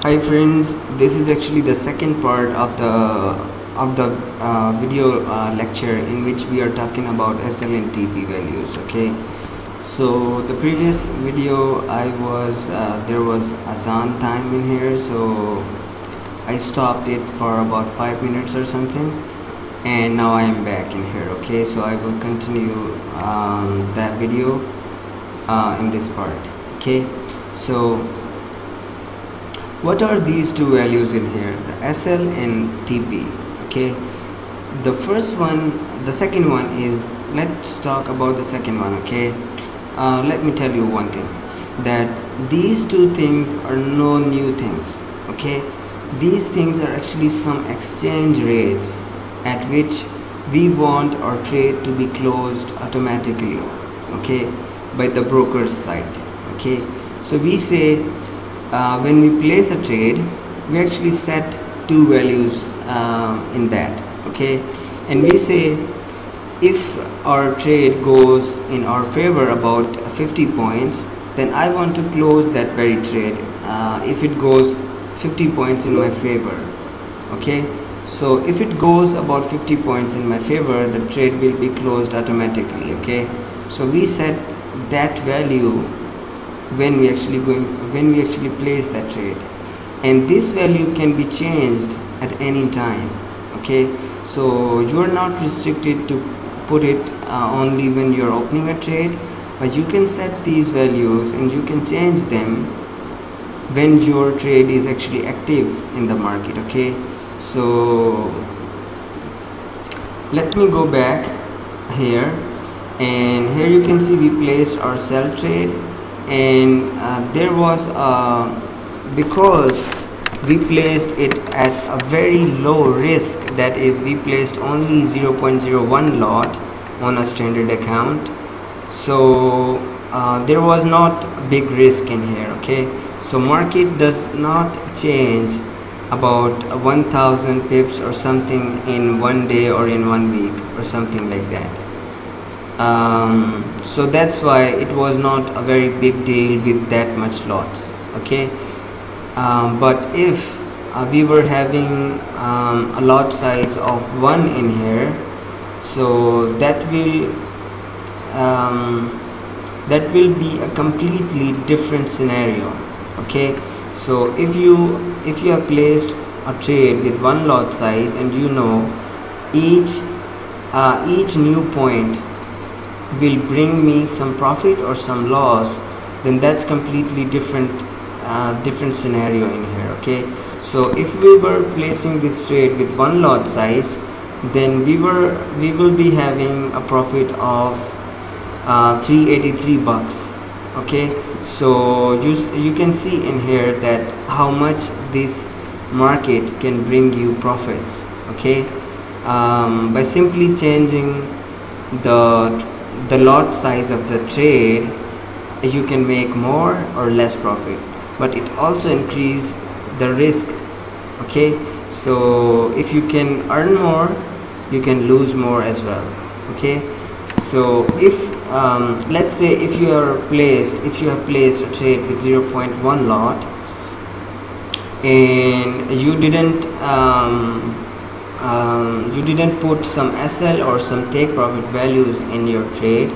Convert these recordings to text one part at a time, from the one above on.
Hi friends, this is actually the second part of the video lecture in which we are talking about SL and TP values. Okay, so the previous video there was Azan time in here, so I stopped it for about 5 minutes or something, and now I am back in here. Okay, so I will continue that video in this part. Okay, so what are these two values in here, the SL and TP? Okay, the second one is, let's talk about the second one. Okay, let me tell you one thing, that these two things are no new things. Okay, these things are actually some exchange rates at which we want our trade to be closed automatically, okay, by the broker's side. Okay, so we say when we place a trade, we actually set two values in that. Okay, and we say if our trade goes in our favor about 50 points, then I want to close that very trade if it goes 50 points in my favor. Okay, so if it goes about 50 points in my favor, the trade will be closed automatically. Okay, so we set that value when we actually place that trade, and this value can be changed at any time. Okay, so you are not restricted to put it only when you are opening a trade, but you can set these values and you can change them when your trade is actually active in the market. Okay, so let me go back here, and here you can see we placed our sell trade, and there was because we placed it at a very low risk, that is, we placed only 0.01 lot on a standard account, so there was not big risk in here. Okay, so market does not change about 1000 pips or something in one day or in 1 week or something like that. So that's why it was not a very big deal with that much lots. Okay, but if we were having a lot size of 1 in here, so that will be a completely different scenario. Okay, so if you have placed a trade with 1 lot size, and you know each new point will bring me some profit or some loss, then that's completely different scenario in here. Okay, so if we were placing this trade with 1 lot size, then we will be having a profit of 383 bucks. Okay, so you can see in here that how much this market can bring you profits. Okay, by simply changing the lot size of the trade, you can make more or less profit, but it also increase the risk. Okay, so if you can earn more, you can lose more as well. Okay, so if let's say if you have placed a trade with 0.1 lot, and you didn't put some SL or some take profit values in your trade,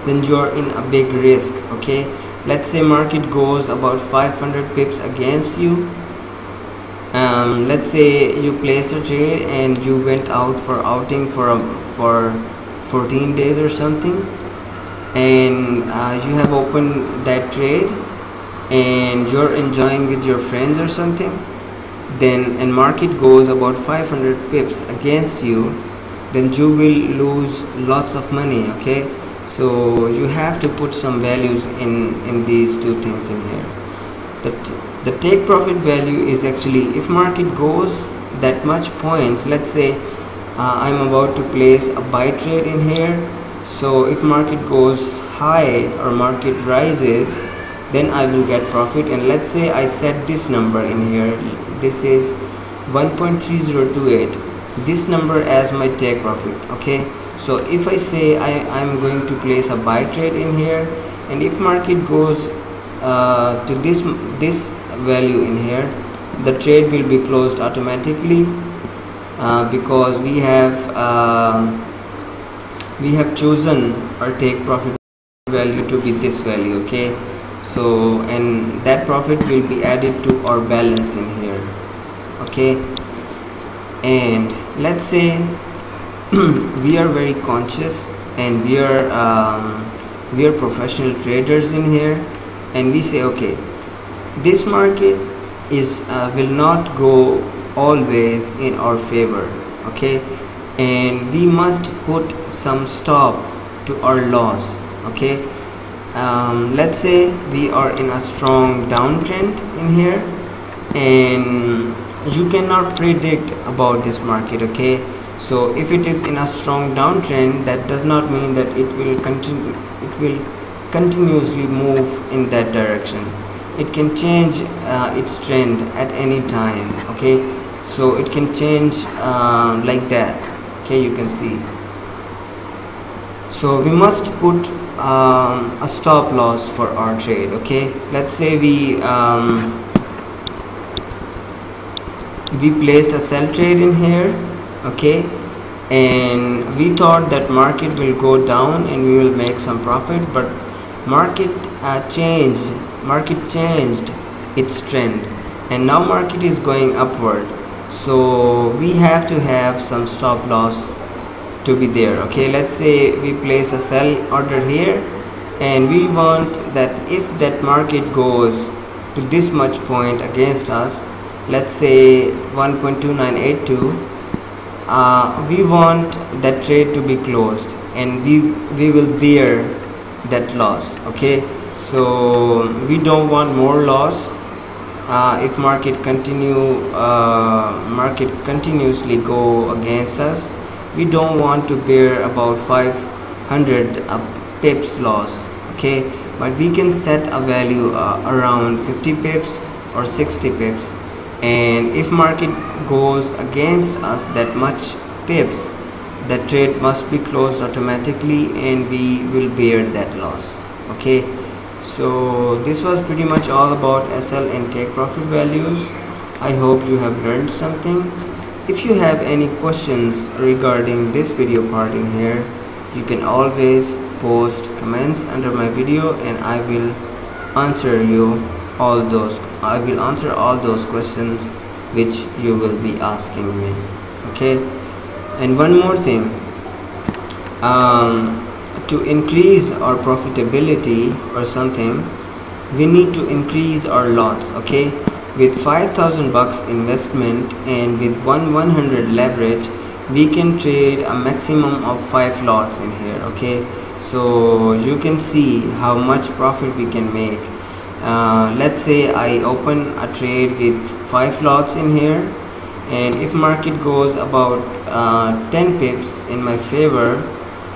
then you're in a big risk. Okay, let's say market goes about 500 pips against you. Let's say you placed a trade and you went out for outing for 14 days or something, and you have opened that trade and you're enjoying with your friends or something, then and market goes about 500 pips against you, then you will lose lots of money. Okay, so you have to put some values in these two things in here. The take profit value is actually if market goes that much points. Let's say I'm about to place a buy trade in here, so if market goes high or market rises, then I will get profit. And let's say I set this number in here, this is 1.3028, this number as my take profit. Okay, so if I say I'm going to place a buy trade in here, and if market goes to this value in here, the trade will be closed automatically, because we have chosen our take profit value to be this value. Okay, so and that profit will be added to our balance in here. Okay, and let's say we are very conscious and we are professional traders in here, and we say, okay, this market is will not go always in our favor. Okay, and we must put some stop to our loss. Okay, let's say we are in a strong downtrend in here, and you cannot predict about this market. Okay, so if it is in a strong downtrend, that does not mean that it will continuously move in that direction. It can change its trend at any time. Okay, so it can change like that. Okay, you can see. So we must put a stop loss for our trade. Okay, let's say we placed a sell trade in here. Okay, and we thought that market will go down and we will make some profit, but market changed its trend, and now market is going upward. So we have to have some stop loss to be there. Okay, let's say we placed a sell order here, and we want that if that market goes to this much point against us, let's say 1.2982, we want that trade to be closed, and we will bear that loss. Okay, so we don't want more loss. If market continuously go against us, we don't want to bear about 500 pips loss. Okay, but we can set a value around 50 pips or 60 pips, and if market goes against us that much pips, that trade must be closed automatically and we will bear that loss. Okay, so this was pretty much all about SL and take profit values. I hope you have learned something. If you have any questions regarding this video part in here, you can always post comments under my video, and I will answer all those questions which you will be asking me. Okay, and one more thing, to increase our profitability or something, we need to increase our lots. Okay, with 5,000 bucks investment and with 100 leverage, we can trade a maximum of 5 lots in here. Okay, so you can see how much profit we can make. Let's say I open a trade with 5 lots in here, and if market goes about 10 pips in my favor,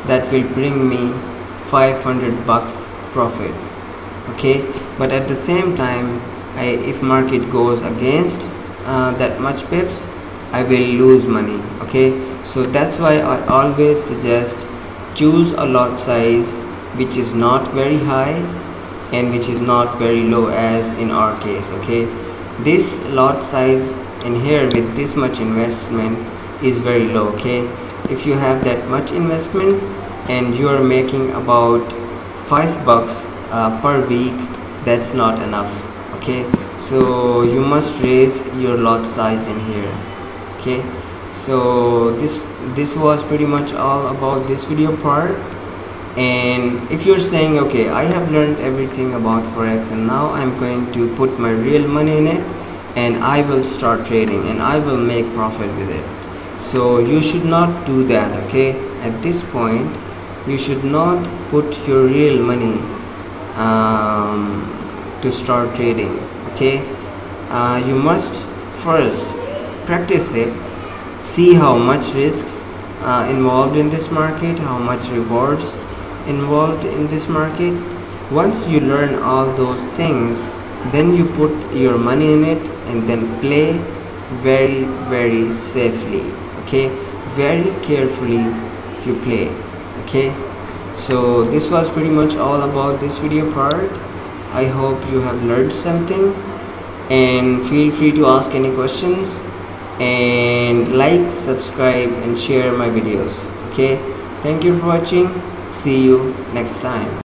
that will bring me 500 bucks profit. Okay, but at the same time, if market goes against that much pips, I will lose money. Okay, so that's why I always suggest choose a lot size which is not very high and which is not very low, as in our case. Okay, this lot size in here with this much investment is very low. Okay, if you have that much investment and you are making about $5 per week, that's not enough. Okay, so you must raise your lot size in here. Okay, so this was pretty much all about this video part. And if you're saying, okay, I have learned everything about Forex and now I'm going to put my real money in it and I will start trading and I will make profit with it, so you should not do that. Okay, at this point you should not put your real money to start trading. Okay, you must first practice it, see how much risks involved in this market, how much rewards involved in this market. Once you learn all those things, then you put your money in it and then play very safely. Okay, very carefully you play. Okay, so this was pretty much all about this video part. I hope you have learned something, and feel free to ask any questions, and like, subscribe and share my videos. Okay, thank you for watching. See you next time.